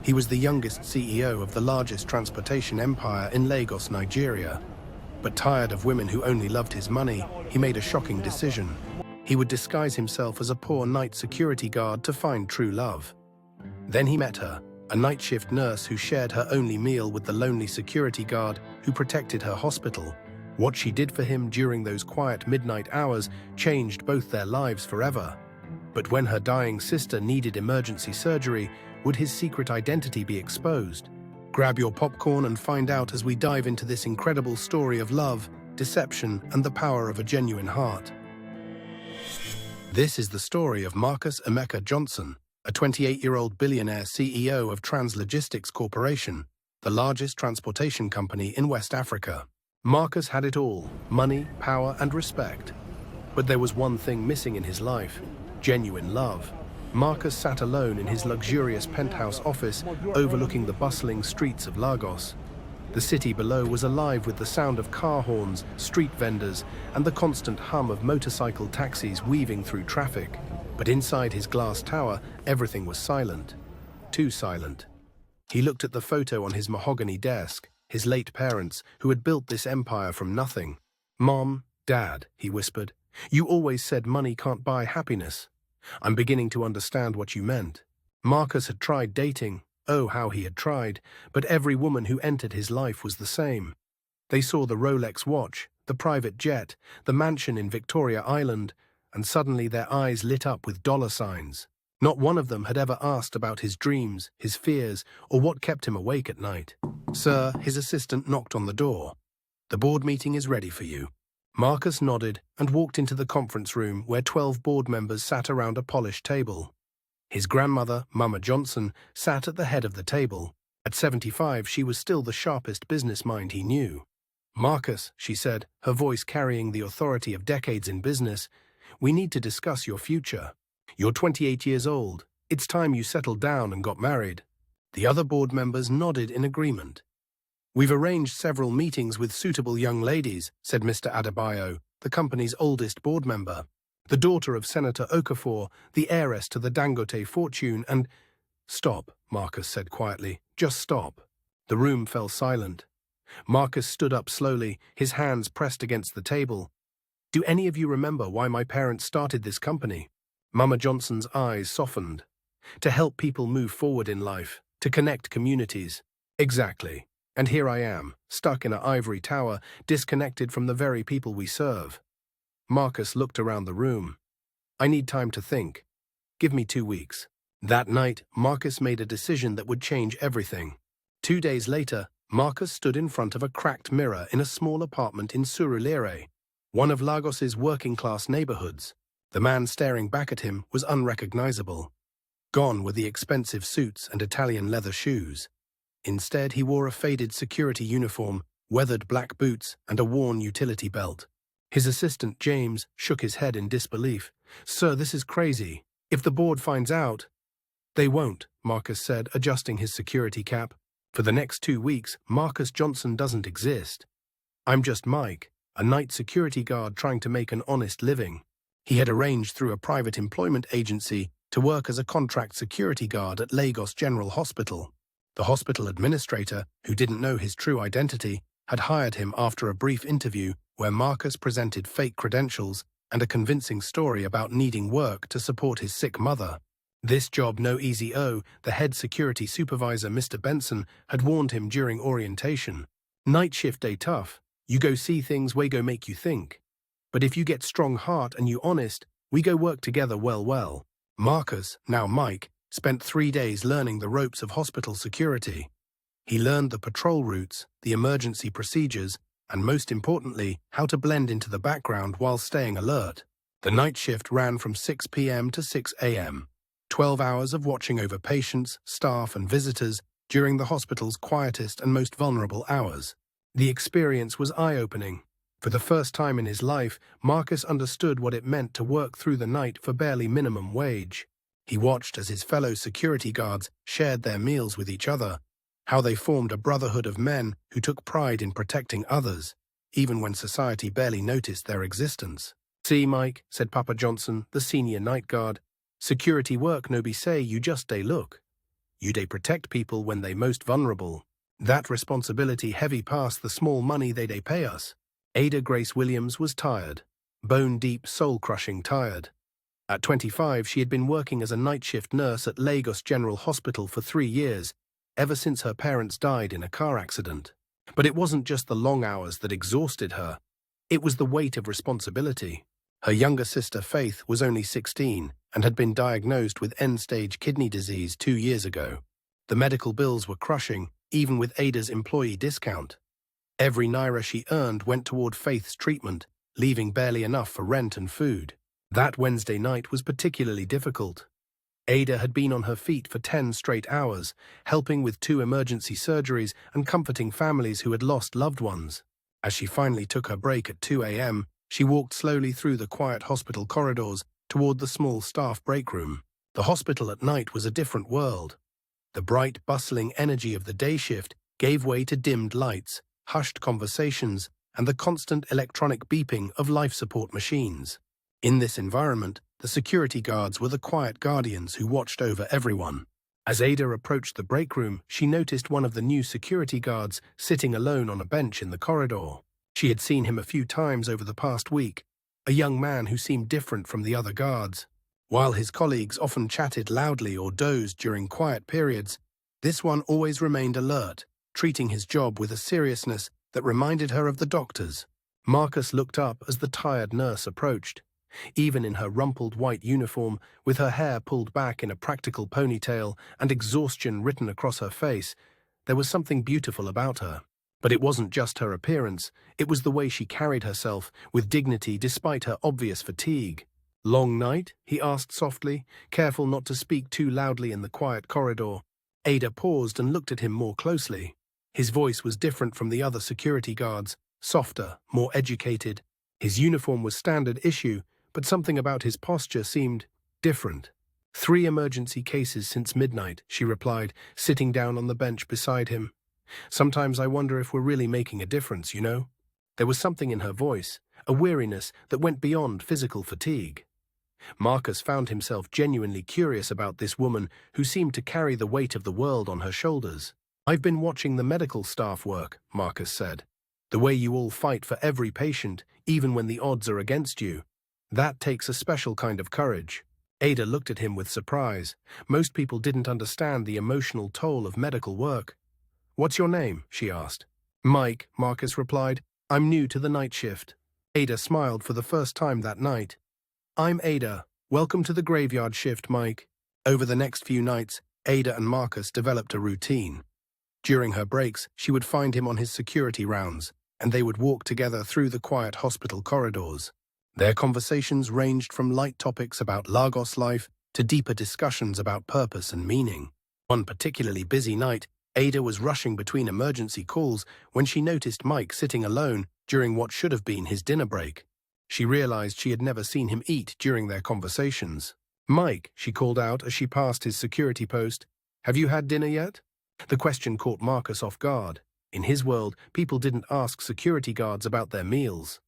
He was the youngest CEO of the largest transportation empire in Lagos, Nigeria. But tired of women who only loved his money, he made a shocking decision. He would disguise himself as a poor night security guard to find true love. Then he met her, a night shift nurse who shared her only meal with the lonely security guard who protected her hospital. What she did for him during those quiet midnight hours changed both their lives forever. But when her dying sister needed emergency surgery, would his secret identity be exposed? Grab your popcorn and find out as we dive into this incredible story of love, deception, and the power of a genuine heart. This is the story of Marcus Emeka Johnson, a 28-year-old billionaire CEO of Translogistics Corporation, the largest transportation company in West Africa. Marcus had it all: money, power, and respect. But there was one thing missing in his life: genuine love. Marcus sat alone in his luxurious penthouse office overlooking the bustling streets of Lagos. The city below was alive with the sound of car horns, street vendors, and the constant hum of motorcycle taxis weaving through traffic. But inside his glass tower, everything was silent. Too silent. He looked at the photo on his mahogany desk, his late parents, who had built this empire from nothing. "Mom, Dad," he whispered, "you always said money can't buy happiness. I'm beginning to understand what you meant." Marcus had tried dating. Oh, how he had tried, but every woman who entered his life was the same. They saw the Rolex watch, the private jet, the mansion in Victoria Island, and suddenly their eyes lit up with dollar signs. Not one of them had ever asked about his dreams, his fears, or what kept him awake at night. "Sir," his assistant knocked on the door. "The board meeting is ready for you." Marcus nodded and walked into the conference room where 12 board members sat around a polished table. His grandmother, Mama Johnson, sat at the head of the table. At 75, she was still the sharpest business mind he knew. "Marcus," she said, her voice carrying the authority of decades in business, "we need to discuss your future. You're 28 years old. It's time you settled down and got married." The other board members nodded in agreement. "We've arranged several meetings with suitable young ladies," said Mr. Adebayo, the company's oldest board member. "The daughter of Senator Okafor, the heiress to the Dangote fortune, and—" "Stop," Marcus said quietly. "Just stop." The room fell silent. Marcus stood up slowly, his hands pressed against the table. "Do any of you remember why my parents started this company?" Mama Johnson's eyes softened. "To help people move forward in life, to connect communities." "Exactly. And here I am, stuck in an ivory tower, disconnected from the very people we serve." Marcus looked around the room. "I need time to think. Give me 2 weeks." That night, Marcus made a decision that would change everything. 2 days later, Marcus stood in front of a cracked mirror in a small apartment in Surulere, one of Lagos's working-class neighborhoods. The man staring back at him was unrecognizable. Gone were the expensive suits and Italian leather shoes. Instead, he wore a faded security uniform, weathered black boots, and a worn utility belt. His assistant, James, shook his head in disbelief. "Sir, this is crazy. If the board finds out—" "They won't," Marcus said, adjusting his security cap. "For the next 2 weeks, Marcus Johnson doesn't exist. I'm just Mike, a night security guard trying to make an honest living." He had arranged through a private employment agency to work as a contract security guard at Lagos General Hospital. The hospital administrator, who didn't know his true identity, had hired him after a brief interview where Marcus presented fake credentials and a convincing story about needing work to support his sick mother. This job no easy. The head security supervisor, Mr. Benson, had warned him during orientation. "Night shift day tough. You go see things, we go make you think. But if you get strong heart and you honest, we go work together well." Marcus, now Mike, spent 3 days learning the ropes of hospital security. He learned the patrol routes, the emergency procedures, and most importantly, how to blend into the background while staying alert. The night shift ran from 6 p.m. to 6 a.m., 12 hours of watching over patients, staff, and visitors during the hospital's quietest and most vulnerable hours. The experience was eye-opening. For the first time in his life, Marcus understood what it meant to work through the night for barely minimum wage. He watched as his fellow security guards shared their meals with each other, how they formed a brotherhood of men who took pride in protecting others, even when society barely noticed their existence. "See, Mike," said Papa Johnson, the senior night guard, "security work no be say, you just day look. You dey protect people when they most vulnerable. That responsibility heavy past the small money they pay us. Ada Grace Williams was tired. Bone-deep, soul-crushing tired. At 25, she had been working as a night shift nurse at Lagos General Hospital for 3 years, ever since her parents died in a car accident. But it wasn't just the long hours that exhausted her. It was the weight of responsibility. Her younger sister, Faith, was only 16 and had been diagnosed with end-stage kidney disease 2 years ago. The medical bills were crushing, even with Ada's employee discount. Every naira she earned went toward Faith's treatment, leaving barely enough for rent and food. That Wednesday night was particularly difficult. Ada had been on her feet for 10 straight hours, helping with 2 emergency surgeries and comforting families who had lost loved ones. As she finally took her break at 2 a.m., she walked slowly through the quiet hospital corridors toward the small staff break room. The hospital at night was a different world. The bright, bustling energy of the day shift gave way to dimmed lights, hushed conversations, and the constant electronic beeping of life support machines. In this environment, the security guards were the quiet guardians who watched over everyone. As Ada approached the break room, she noticed one of the new security guards sitting alone on a bench in the corridor. She had seen him a few times over the past week, a young man who seemed different from the other guards. While his colleagues often chatted loudly or dozed during quiet periods, this one always remained alert, treating his job with a seriousness that reminded her of the doctor's. Marcus looked up as the tired nurse approached. Even in her rumpled white uniform, with her hair pulled back in a practical ponytail and exhaustion written across her face, there was something beautiful about her. But it wasn't just her appearance, it was the way she carried herself, with dignity despite her obvious fatigue. "Long night?" he asked softly, careful not to speak too loudly in the quiet corridor. Ada paused and looked at him more closely. His voice was different from the other security guards, softer, more educated. His uniform was standard issue, but something about his posture seemed different. 3 emergency cases since midnight, she replied, sitting down on the bench beside him. Sometimes I wonder if we're really making a difference, you know? There was something in her voice, a weariness that went beyond physical fatigue. Marcus found himself genuinely curious about this woman who seemed to carry the weight of the world on her shoulders. "I've been watching the medical staff work," Marcus said. "The way you all fight for every patient, even when the odds are against you. That takes a special kind of courage." Ada looked at him with surprise. Most people didn't understand the emotional toll of medical work. "What's your name?" she asked. "Mike," Marcus replied. "I'm new to the night shift." Ada smiled for the first time that night. "I'm Ada. Welcome to the graveyard shift, Mike." Over the next few nights, Ada and Marcus developed a routine. During her breaks, she would find him on his security rounds, and they would walk together through the quiet hospital corridors. Their conversations ranged from light topics about Lagos life to deeper discussions about purpose and meaning. One particularly busy night, Ada was rushing between emergency calls when she noticed Mike sitting alone during what should have been his dinner break. She realized she had never seen him eat during their conversations. "Mike," she called out as she passed his security post, "have you had dinner yet?" The question caught Marcus off guard. In his world, people didn't ask security guards about their meals.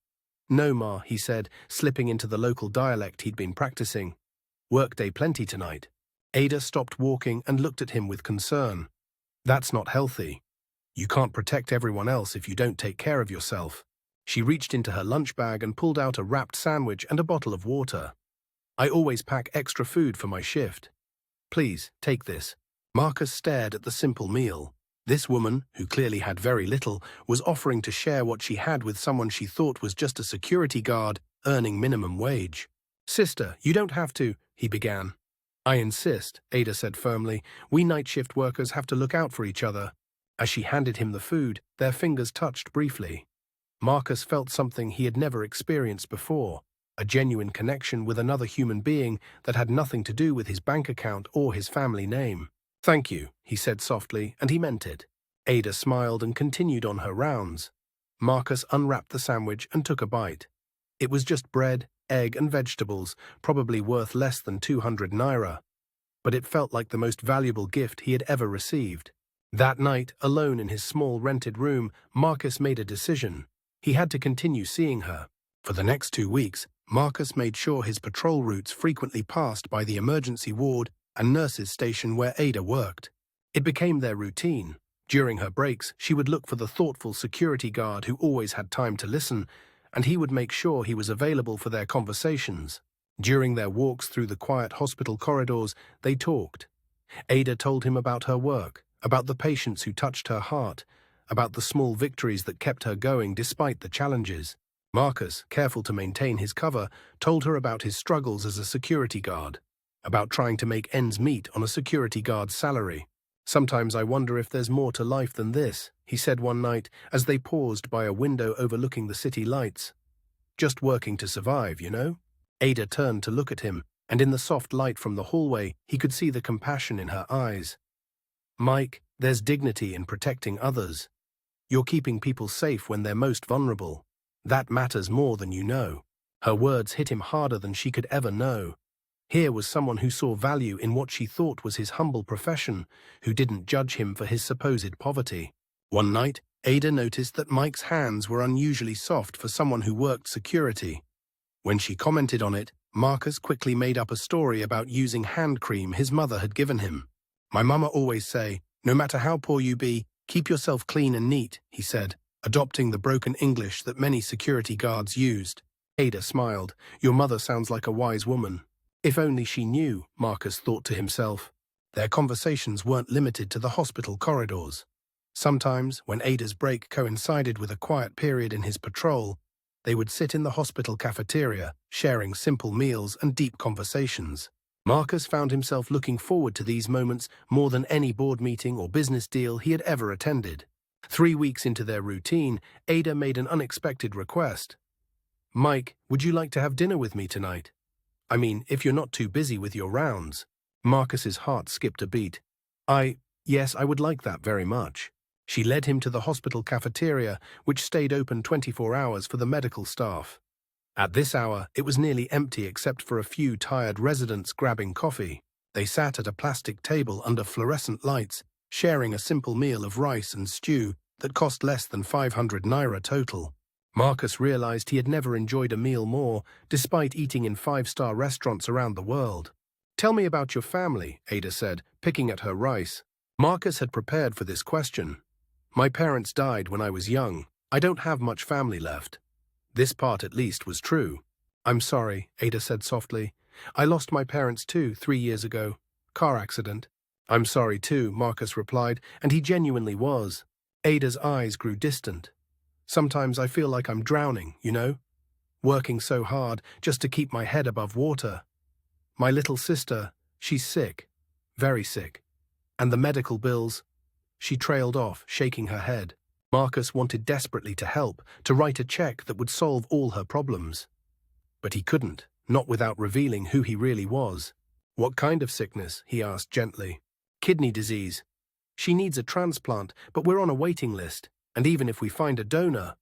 "No, Ma," he said, slipping into the local dialect he'd been practicing. "Workday plenty tonight." Ada stopped walking and looked at him with concern. "That's not healthy. You can't protect everyone else if you don't take care of yourself." She reached into her lunch bag and pulled out a wrapped sandwich and a bottle of water. "I always pack extra food for my shift. Please, take this." Marcus stared at the simple meal. This woman, who clearly had very little, was offering to share what she had with someone she thought was just a security guard earning minimum wage. "Sister, you don't have to," he began. "I insist," Ada said firmly. "We night shift workers have to look out for each other." As she handed him the food, their fingers touched briefly. Marcus felt something he had never experienced before, a genuine connection with another human being that had nothing to do with his bank account or his family name. "Thank you," he said softly, and he meant it. Ada smiled and continued on her rounds. Marcus unwrapped the sandwich and took a bite. It was just bread, egg, and vegetables, probably worth less than 200 naira. But it felt like the most valuable gift he had ever received. That night, alone in his small rented room, Marcus made a decision. He had to continue seeing her. For the next 2 weeks, Marcus made sure his patrol routes frequently passed by the emergency ward and nurses' station where Ada worked. It became their routine. During her breaks, she would look for the thoughtful security guard who always had time to listen, and he would make sure he was available for their conversations. During their walks through the quiet hospital corridors, they talked. Ada told him about her work, about the patients who touched her heart, about the small victories that kept her going despite the challenges. Marcus, careful to maintain his cover, told her about his struggles as a security guard, about trying to make ends meet on a security guard's salary. "Sometimes I wonder if there's more to life than this," he said one night as they paused by a window overlooking the city lights. "Just working to survive, you know?" Ada turned to look at him, and in the soft light from the hallway, he could see the compassion in her eyes. "Mike, there's dignity in protecting others. You're keeping people safe when they're most vulnerable. That matters more than you know." Her words hit him harder than she could ever know. Here was someone who saw value in what she thought was his humble profession, who didn't judge him for his supposed poverty. One night, Ada noticed that Mike's hands were unusually soft for someone who worked security. When she commented on it, Marcus quickly made up a story about using hand cream his mother had given him. "My mama always say, no matter how poor you be, keep yourself clean and neat," he said, adopting the broken English that many security guards used. Ada smiled. "Your mother sounds like a wise woman." If only she knew, Marcus thought to himself. Their conversations weren't limited to the hospital corridors. Sometimes, when Ada's break coincided with a quiet period in his patrol, they would sit in the hospital cafeteria, sharing simple meals and deep conversations. Marcus found himself looking forward to these moments more than any board meeting or business deal he had ever attended. 3 weeks into their routine, Ada made an unexpected request. "Mike, would you like to have dinner with me tonight? I mean, if you're not too busy with your rounds." Marcus's heart skipped a beat. Yes, I would like that very much." She led him to the hospital cafeteria, which stayed open 24 hours for the medical staff. At this hour, it was nearly empty except for a few tired residents grabbing coffee. They sat at a plastic table under fluorescent lights, sharing a simple meal of rice and stew that cost less than 500 naira total. Marcus realized he had never enjoyed a meal more, despite eating in 5-star restaurants around the world. "Tell me about your family," Ada said, picking at her rice. Marcus had prepared for this question. "My parents died when I was young. I don't have much family left." This part, at least, was true. "I'm sorry," Ada said softly. "I lost my parents too 3 years ago. Car accident." "I'm sorry too," Marcus replied, and he genuinely was. Ada's eyes grew distant. "Sometimes I feel like I'm drowning, you know? Working so hard just to keep my head above water. My little sister, she's sick. Very sick. And the medical bills..." She trailed off, shaking her head. Marcus wanted desperately to help, to write a check that would solve all her problems. But he couldn't, not without revealing who he really was. "What kind of sickness?" he asked gently. "Kidney disease. She needs a transplant, but we're on a waiting list. And even if we find a donor..."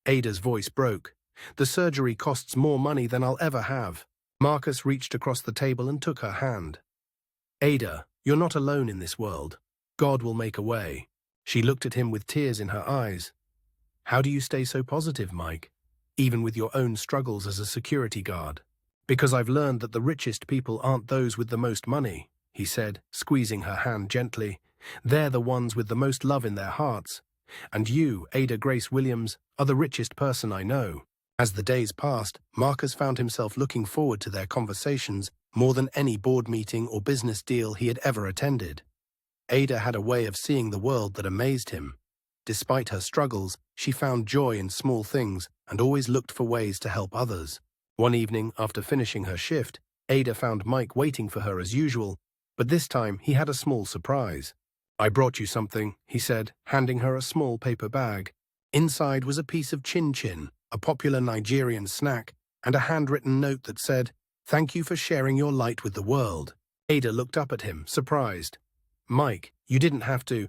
Ada's voice broke. "The surgery costs more money than I'll ever have." Marcus reached across the table and took her hand. "Ada, you're not alone in this world. God will make a way." She looked at him with tears in her eyes. "How do you stay so positive, Mike, even with your own struggles as a security guard?" "Because I've learned that the richest people aren't those with the most money," he said, squeezing her hand gently. "They're the ones with the most love in their hearts. And you, Ada Grace Williams, are the richest person I know." As the days passed, Marcus found himself looking forward to their conversations more than any board meeting or business deal he had ever attended. Ada had a way of seeing the world that amazed him. Despite her struggles, she found joy in small things and always looked for ways to help others. One evening, after finishing her shift, Ada found Mike waiting for her as usual, but this time he had a small surprise. "I brought you something," he said, handing her a small paper bag. Inside was a piece of chin-chin, a popular Nigerian snack, and a handwritten note that said, "Thank you for sharing your light with the world." Ada looked up at him, surprised. "Mike, you didn't have to."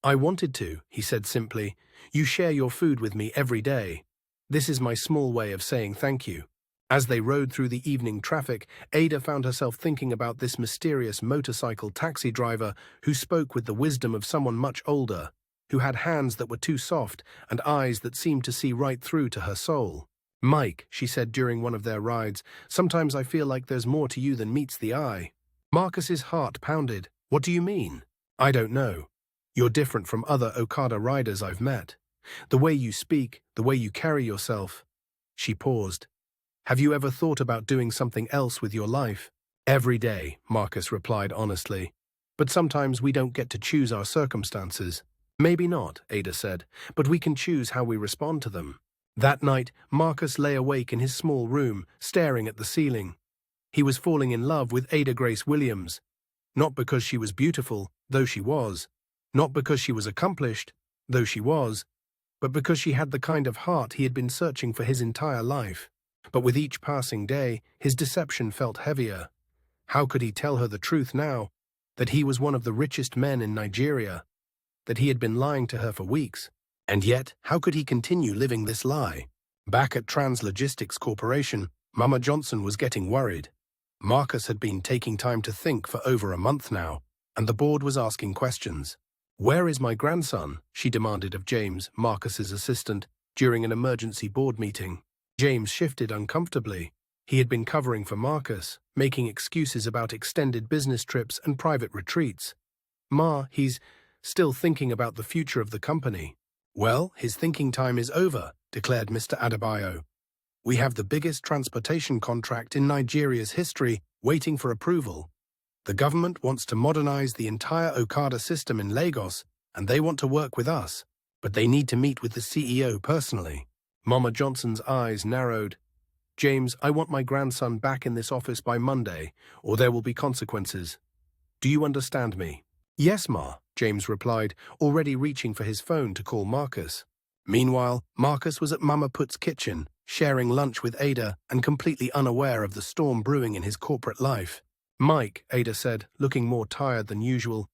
"I wanted to," he said simply. "You share your food with me every day. This is my small way of saying thank you." As they rode through the evening traffic, Ada found herself thinking about this mysterious motorcycle taxi driver who spoke with the wisdom of someone much older, who had hands that were too soft and eyes that seemed to see right through to her soul. "Mike," she said during one of their rides, "sometimes I feel like there's more to you than meets the eye." Marcus's heart pounded. "What do you mean?" I don't know. You're different from other Okada riders I've met. The way you speak, the way you carry yourself. She paused. Have you ever thought about doing something else with your life? Every day, Marcus replied honestly. But sometimes we don't get to choose our circumstances. Maybe not, Ada said, but we can choose how we respond to them. That night, Marcus lay awake in his small room, staring at the ceiling. He was falling in love with Ada Grace Williams. Not because she was beautiful, though she was. Not because she was accomplished, though she was. But because she had the kind of heart he had been searching for his entire life. But with each passing day, his deception felt heavier. How could he tell her the truth now? That he was one of the richest men in Nigeria. That he had been lying to her for weeks. And yet, how could he continue living this lie? Back at Translogistics Corporation, Mama Johnson was getting worried. Marcus had been taking time to think for over a month now, and the board was asking questions. Where is my grandson? She demanded of James, Marcus's assistant, during an emergency board meeting. James shifted uncomfortably. He had been covering for Marcus, making excuses about extended business trips and private retreats. Ma, he's still thinking about the future of the company. Well, his thinking time is over, declared Mr. Adebayo. We have the biggest transportation contract in Nigeria's history waiting for approval. The government wants to modernize the entire Okada system in Lagos, and they want to work with us, but they need to meet with the CEO personally. Mama Johnson's eyes narrowed. James, I want my grandson back in this office by Monday, or there will be consequences. Do you understand me? Yes, Ma, James replied, already reaching for his phone to call Marcus. Meanwhile, Marcus was at Mama Put's kitchen, sharing lunch with Ada and completely unaware of the storm brewing in his corporate life. Mike, Ada said, looking more tired than usual.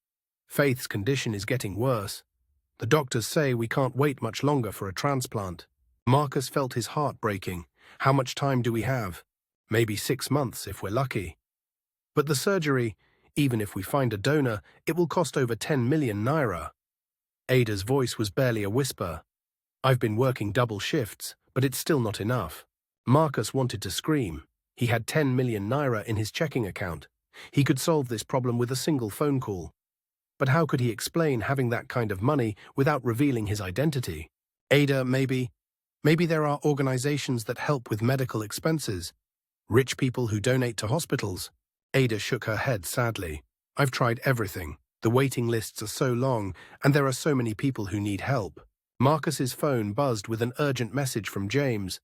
Faith's condition is getting worse. The doctors say we can't wait much longer for a transplant. Marcus felt his heart breaking. How much time do we have? Maybe 6 months if we're lucky. But the surgery, even if we find a donor, it will cost over 10 million naira. Ada's voice was barely a whisper. I've been working double shifts, but it's still not enough. Marcus wanted to scream. He had 10 million naira in his checking account. He could solve this problem with a single phone call. But how could he explain having that kind of money without revealing his identity? Ada, maybe there are organizations that help with medical expenses. Rich people who donate to hospitals. Ada shook her head sadly. I've tried everything. The waiting lists are so long, and there are so many people who need help. Marcus's phone buzzed with an urgent message from James.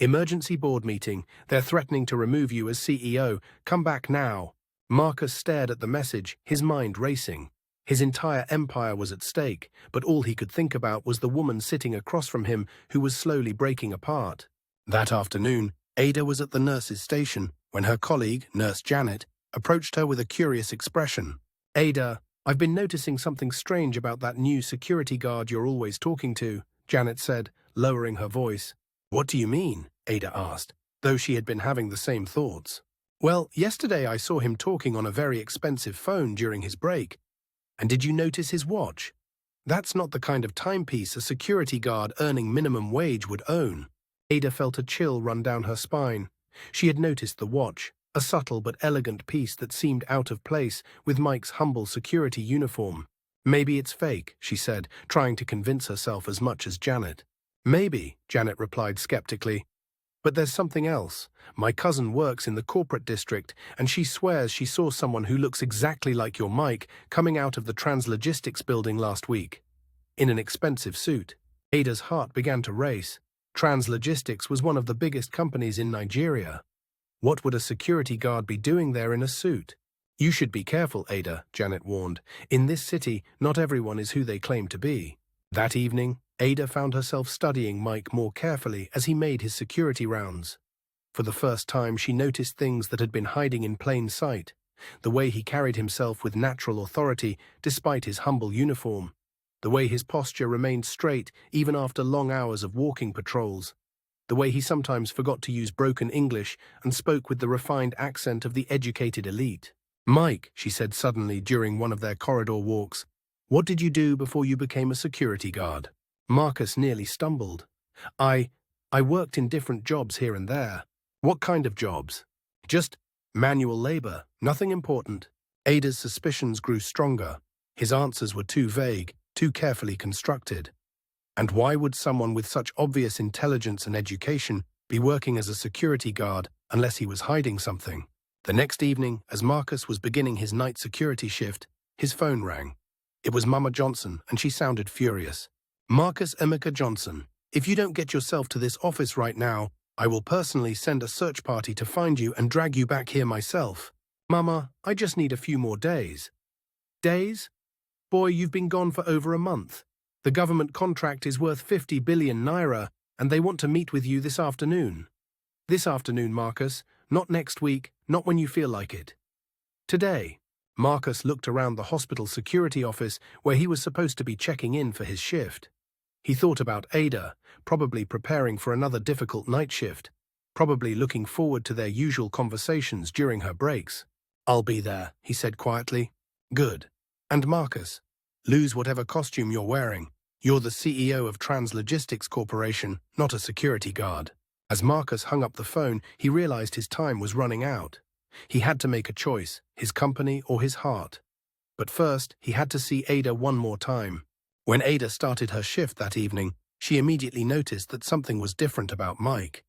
Emergency board meeting. They're threatening to remove you as CEO. Come back now. Marcus stared at the message, his mind racing. His entire empire was at stake, but all he could think about was the woman sitting across from him who was slowly breaking apart. That afternoon, Ada was at the nurse's station when her colleague, Nurse Janet, approached her with a curious expression. Ada, I've been noticing something strange about that new security guard you're always talking to, Janet said, lowering her voice. What do you mean? Ada asked, though she had been having the same thoughts. Well, yesterday I saw him talking on a very expensive phone during his break. And did you notice his watch? That's not the kind of timepiece a security guard earning minimum wage would own. Ada felt a chill run down her spine. She had noticed the watch, a subtle but elegant piece that seemed out of place with Mike's humble security uniform. Maybe it's fake, she said, trying to convince herself as much as Janet. Maybe, Janet replied skeptically. But there's something else. My cousin works in the corporate district, and she swears she saw someone who looks exactly like your Mike coming out of the Translogistics building last week. In an expensive suit. Ada's heart began to race. Translogistics was one of the biggest companies in Nigeria. What would a security guard be doing there in a suit? You should be careful, Ada, Janet warned. In this city, not everyone is who they claim to be. That evening, Ada found herself studying Mike more carefully as he made his security rounds. For the first time, she noticed things that had been hiding in plain sight. The way he carried himself with natural authority despite his humble uniform. The way his posture remained straight even after long hours of walking patrols. The way he sometimes forgot to use broken English and spoke with the refined accent of the educated elite. Mike, she said suddenly during one of their corridor walks, what did you do before you became a security guard? Marcus nearly stumbled. I worked in different jobs here and there. What kind of jobs? Just manual labor, nothing important. Ada's suspicions grew stronger. His answers were too vague, too carefully constructed. And why would someone with such obvious intelligence and education be working as a security guard unless he was hiding something? The next evening, as Marcus was beginning his night security shift, his phone rang. It was Mama Johnson, and she sounded furious. "Marcus Emeka Johnson, if you don't get yourself to this office right now, I will personally send a search party to find you and drag you back here myself." "Mama, I just need a few more days." "Days? Boy, you've been gone for over a month. The government contract is worth 50 billion naira, and they want to meet with you this afternoon." "This afternoon, Marcus, not next week, not when you feel like it. Today." Marcus looked around the hospital security office where he was supposed to be checking in for his shift. He thought about Ada, probably preparing for another difficult night shift, probably looking forward to their usual conversations during her breaks. "I'll be there," he said quietly. "Good. And Marcus, lose whatever costume you're wearing. You're the CEO of Translogistics Corporation, not a security guard." As Marcus hung up the phone, he realized his time was running out. He had to make a choice, his company or his heart. But first, he had to see Ada one more time. When Ada started her shift that evening, she immediately noticed that something was different about Mike.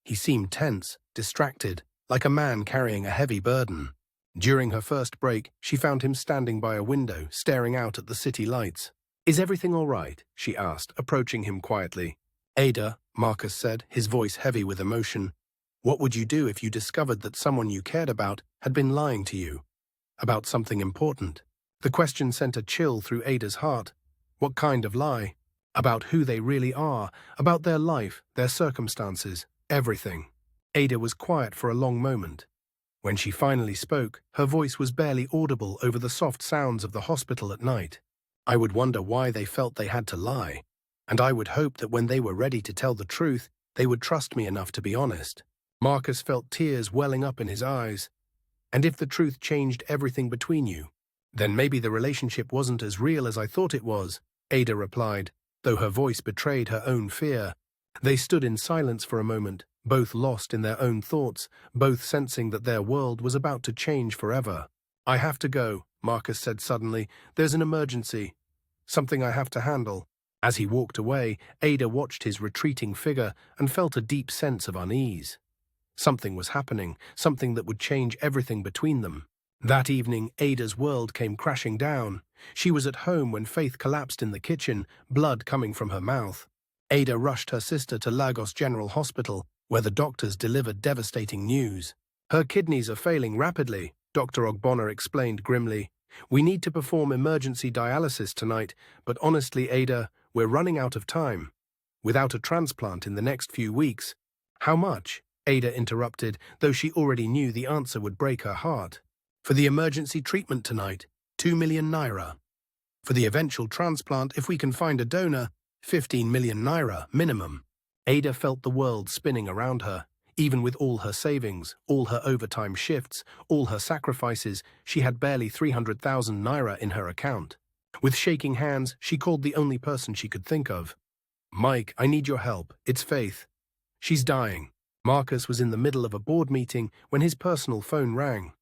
He seemed tense, distracted, like a man carrying a heavy burden. During her first break, she found him standing by a window, staring out at the city lights. "Is everything all right?" she asked, approaching him quietly. "Ada," Marcus said, his voice heavy with emotion, "what would you do if you discovered that someone you cared about had been lying to you? About something important?" The question sent a chill through Ada's heart. What kind of lie? About who they really are, about their life, their circumstances, everything. Ada was quiet for a long moment. When she finally spoke, her voice was barely audible over the soft sounds of the hospital at night. "I would wonder why they felt they had to lie. And I would hope that when they were ready to tell the truth, they would trust me enough to be honest." Marcus felt tears welling up in his eyes. "And if the truth changed everything between you? Then maybe the relationship wasn't as real as I thought it was," Ada replied, though her voice betrayed her own fear. They stood in silence for a moment, both lost in their own thoughts, both sensing that their world was about to change forever. "I have to go," Marcus said suddenly. "There's an emergency. Something I have to handle." As he walked away, Ada watched his retreating figure and felt a deep sense of unease. Something was happening, something that would change everything between them. That evening, Ada's world came crashing down. She was at home when Faith collapsed in the kitchen, blood coming from her mouth. Ada rushed her sister to Lagos General Hospital, where the doctors delivered devastating news. "Her kidneys are failing rapidly," Dr. Ogbonna explained grimly. "We need to perform emergency dialysis tonight, but honestly, Ada, we're running out of time. Without a transplant in the next few weeks." "How much?" Ada interrupted, though she already knew the answer would break her heart. "For the emergency treatment tonight, 2 million naira. For the eventual transplant, if we can find a donor, 15 million naira minimum." Ada felt the world spinning around her. Even with all her savings, all her overtime shifts, all her sacrifices, she had barely 300,000 naira in her account. With shaking hands, she called the only person she could think of. "Mike, I need your help. It's Faith. She's dying." Marcus was in the middle of a board meeting when his personal phone rang.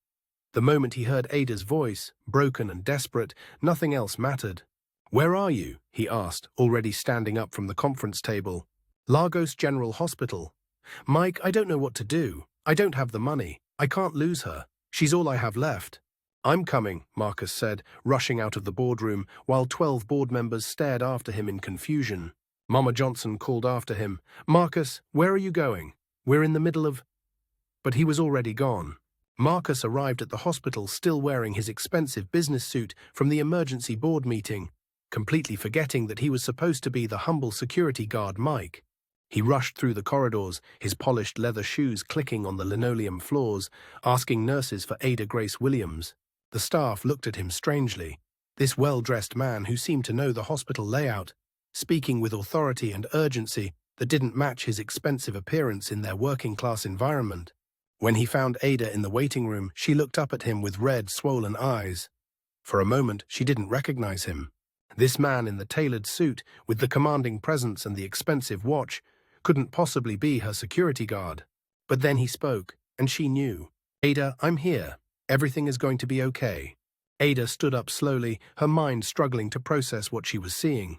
The moment he heard Ada's voice, broken and desperate, nothing else mattered. "Where are you?" he asked, already standing up from the conference table. "Lagos General Hospital." "Mike, I don't know what to do. I don't have the money. I can't lose her. She's all I have left." "I'm coming," Marcus said, rushing out of the boardroom, while 12 board members stared after him in confusion. Mama Johnson called after him, "Marcus, where are you going? We're in the middle of—" But he was already gone. Marcus arrived at the hospital still wearing his expensive business suit from the emergency board meeting, completely forgetting that he was supposed to be the humble security guard Mike. He rushed through the corridors, his polished leather shoes clicking on the linoleum floors, asking nurses for Ada Grace Williams. The staff looked at him strangely. This well-dressed man who seemed to know the hospital layout, speaking with authority and urgency that didn't match his expensive appearance in their working-class environment. When he found Ada in the waiting room, she looked up at him with red, swollen eyes. For a moment, she didn't recognize him. This man in the tailored suit, with the commanding presence and the expensive watch, couldn't possibly be her security guard. But then he spoke, and she knew. "Ada, I'm here. Everything is going to be okay." Ada stood up slowly, her mind struggling to process what she was seeing.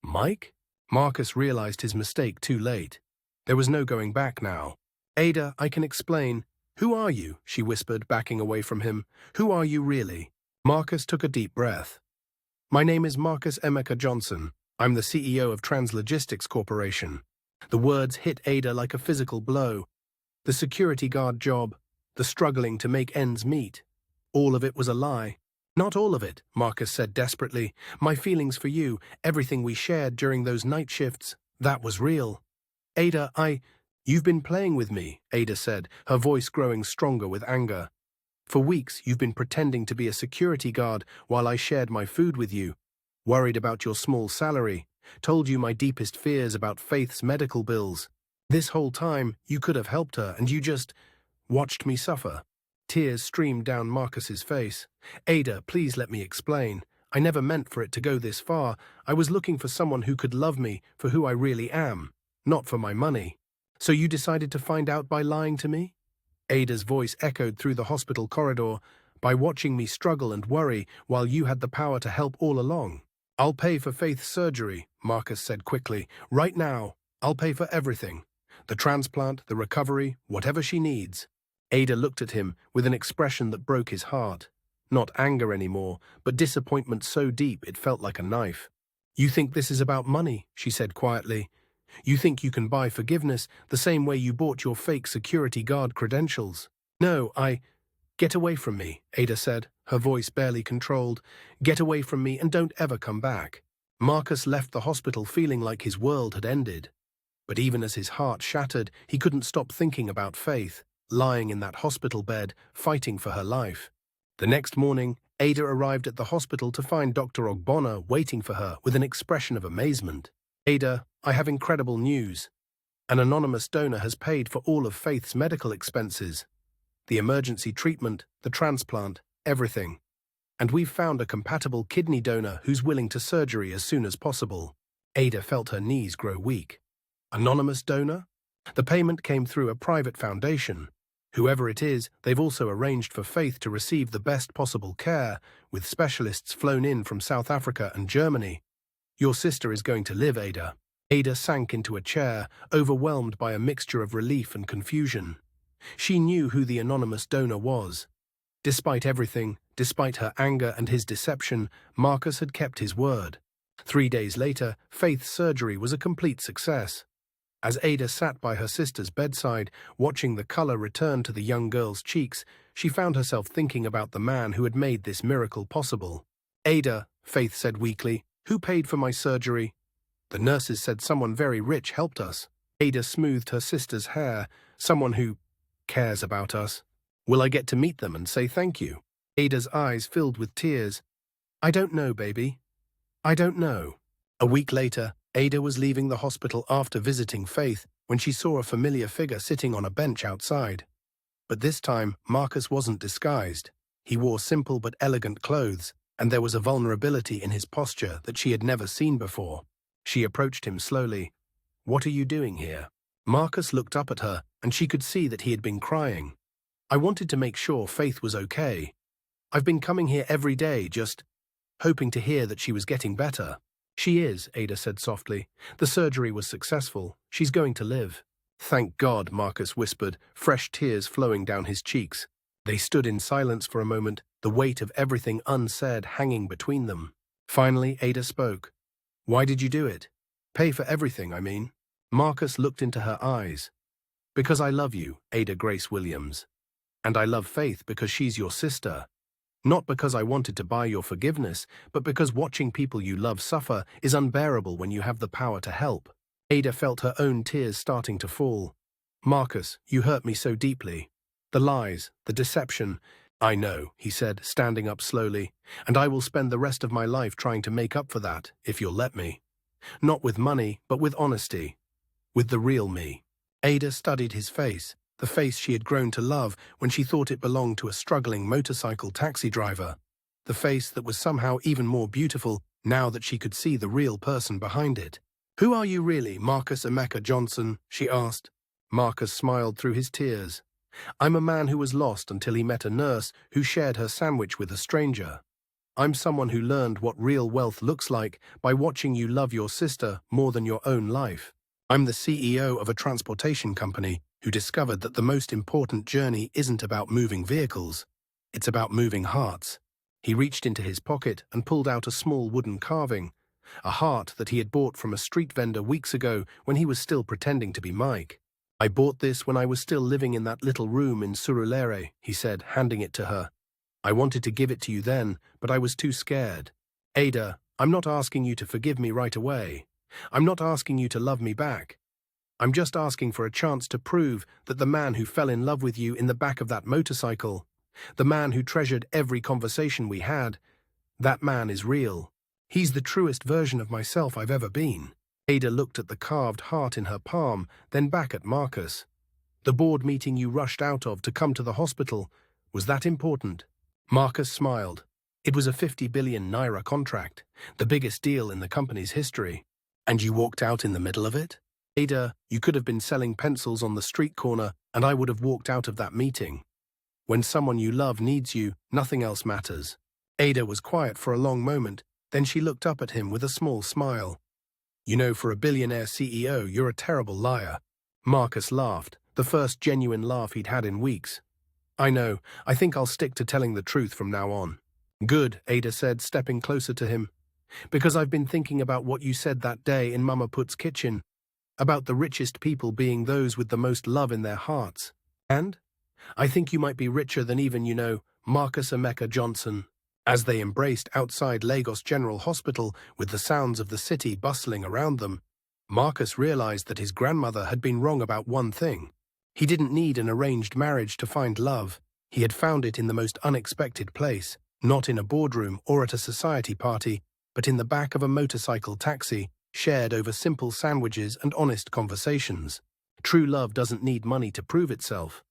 Mike? Marcus realized his mistake too late. There was no going back now. Ada, I can explain. Who are you? She whispered, backing away from him. Who are you really? Marcus took a deep breath. My name is Marcus Emeka Johnson. I'm the CEO of Translogistics Corporation. The words hit Ada like a physical blow. The security guard job, the struggling to make ends meet. All of it was a lie. Not all of it, Marcus said desperately. My feelings for you, everything we shared during those night shifts, that was real. Ada, You've been playing with me, Ada said, her voice growing stronger with anger. For weeks, you've been pretending to be a security guard while I shared my food with you, worried about your small salary, told you my deepest fears about Faith's medical bills. This whole time, you could have helped her, and you just watched me suffer. Tears streamed down Marcus's face. Ada, please let me explain. I never meant for it to go this far. I was looking for someone who could love me for who I really am, not for my money. So you decided to find out by lying to me? Ada's voice echoed through the hospital corridor, by watching me struggle and worry while you had the power to help all along. I'll pay for Faith's surgery, Marcus said quickly. Right now, I'll pay for everything. The transplant, the recovery, whatever she needs. Ada looked at him with an expression that broke his heart. Not anger anymore, but disappointment so deep it felt like a knife. You think this is about money, she said quietly. You think you can buy forgiveness the same way you bought your fake security guard credentials. No, Get away from me, Ada said, her voice barely controlled. Get away from me and don't ever come back. Marcus left the hospital feeling like his world had ended. But even as his heart shattered, he couldn't stop thinking about Faith, lying in that hospital bed, fighting for her life. The next morning, Ada arrived at the hospital to find Dr. Ogbonna waiting for her with an expression of amazement. Ada, I have incredible news. An anonymous donor has paid for all of Faith's medical expenses. The emergency treatment, the transplant, everything. And we've found a compatible kidney donor who's willing to surgery as soon as possible. Ada felt her knees grow weak. Anonymous donor? The payment came through a private foundation. Whoever it is, they've also arranged for Faith to receive the best possible care, with specialists flown in from South Africa and Germany. Your sister is going to live, Ada. Ada sank into a chair, overwhelmed by a mixture of relief and confusion. She knew who the anonymous donor was. Despite everything, despite her anger and his deception, Marcus had kept his word. 3 days later, Faith's surgery was a complete success. As Ada sat by her sister's bedside, watching the color return to the young girl's cheeks, she found herself thinking about the man who had made this miracle possible. Ada, Faith said weakly, who paid for my surgery? The nurses said someone very rich helped us. Ada smoothed her sister's hair, someone who cares about us. Will I get to meet them and say thank you? Ada's eyes filled with tears. I don't know, baby. I don't know. A week later, Ada was leaving the hospital after visiting Faith when she saw a familiar figure sitting on a bench outside. But this time, Marcus wasn't disguised. He wore simple but elegant clothes, and there was a vulnerability in his posture that she had never seen before. She approached him slowly. What are you doing here? Marcus looked up at her, and she could see that he had been crying. I wanted to make sure Faith was okay. I've been coming here every day, just hoping to hear that she was getting better. She is, Ada said softly. The surgery was successful. She's going to live. Thank God, Marcus whispered, fresh tears flowing down his cheeks. They stood in silence for a moment, the weight of everything unsaid hanging between them. Finally, Ada spoke. Why did you do it? Pay for everything, I mean. Marcus looked into her eyes. Because I love you, Ada Grace Williams. And I love Faith because she's your sister. Not because I wanted to buy your forgiveness, but because watching people you love suffer is unbearable when you have the power to help. Ada felt her own tears starting to fall. Marcus, you hurt me so deeply. The lies, the deception. I know, he said, standing up slowly, and I will spend the rest of my life trying to make up for that, if you'll let me. Not with money, but with honesty. With the real me. Ada studied his face, the face she had grown to love when she thought it belonged to a struggling motorcycle taxi driver. The face that was somehow even more beautiful now that she could see the real person behind it. Who are you really, Marcus Emeka Johnson? She asked. Marcus smiled through his tears. I'm a man who was lost until he met a nurse who shared her sandwich with a stranger. I'm someone who learned what real wealth looks like by watching you love your sister more than your own life. I'm the CEO of a transportation company who discovered that the most important journey isn't about moving vehicles. It's about moving hearts. He reached into his pocket and pulled out a small wooden carving, a heart that he had bought from a street vendor weeks ago when he was still pretending to be Mike. I bought this when I was still living in that little room in Surulere, he said, handing it to her. I wanted to give it to you then, but I was too scared. Ada, I'm not asking you to forgive me right away. I'm not asking you to love me back. I'm just asking for a chance to prove that the man who fell in love with you in the back of that motorcycle, the man who treasured every conversation we had, that man is real. He's the truest version of myself I've ever been. Ada looked at the carved heart in her palm, then back at Marcus. The board meeting you rushed out of to come to the hospital, was that important? Marcus smiled. It was a 50 billion naira contract, the biggest deal in the company's history. And you walked out in the middle of it? Ada, you could have been selling pencils on the street corner and I would have walked out of that meeting. When someone you love needs you, nothing else matters. Ada was quiet for a long moment, then she looked up at him with a small smile. You know, for a billionaire CEO, you're a terrible liar. Marcus laughed, the first genuine laugh he'd had in weeks. I know, I think I'll stick to telling the truth from now on. Good, Ada said, stepping closer to him. Because I've been thinking about what you said that day in Mama Put's kitchen, about the richest people being those with the most love in their hearts. And I think you might be richer than even, Marcus Emeka Johnson. As they embraced outside Lagos General Hospital with the sounds of the city bustling around them, Marcus realized that his grandmother had been wrong about one thing. He didn't need an arranged marriage to find love. He had found it in the most unexpected place, not in a boardroom or at a society party, but in the back of a motorcycle taxi, shared over simple sandwiches and honest conversations. True love doesn't need money to prove itself.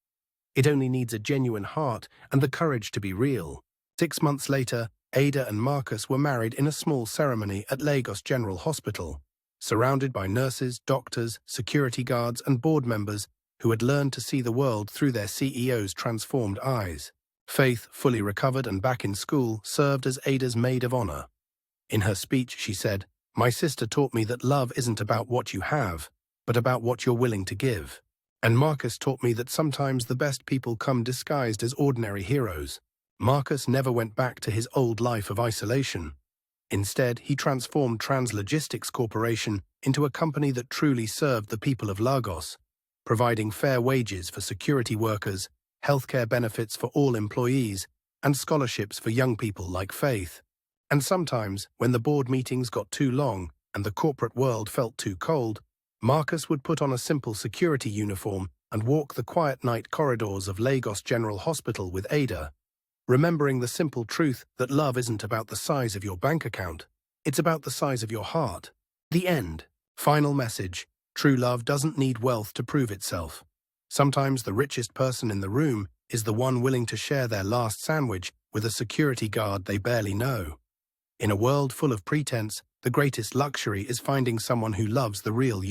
It only needs a genuine heart and the courage to be real. 6 months later, Ada and Marcus were married in a small ceremony at Lagos General Hospital, surrounded by nurses, doctors, security guards, and board members who had learned to see the world through their CEO's transformed eyes. Faith, fully recovered and back in school, served as Ada's maid of honor. In her speech, she said, "My sister taught me that love isn't about what you have, but about what you're willing to give. And Marcus taught me that sometimes the best people come disguised as ordinary heroes." Marcus never went back to his old life of isolation. Instead, he transformed Translogistics Corporation into a company that truly served the people of Lagos, providing fair wages for security workers, healthcare benefits for all employees, and scholarships for young people like Faith. And sometimes, when the board meetings got too long and the corporate world felt too cold, Marcus would put on a simple security uniform and walk the quiet night corridors of Lagos General Hospital with Ada, remembering the simple truth that love isn't about the size of your bank account, it's about the size of your heart. The end. Final message. True love doesn't need wealth to prove itself. Sometimes the richest person in the room is the one willing to share their last sandwich with a security guard they barely know. In a world full of pretense, the greatest luxury is finding someone who loves the real you.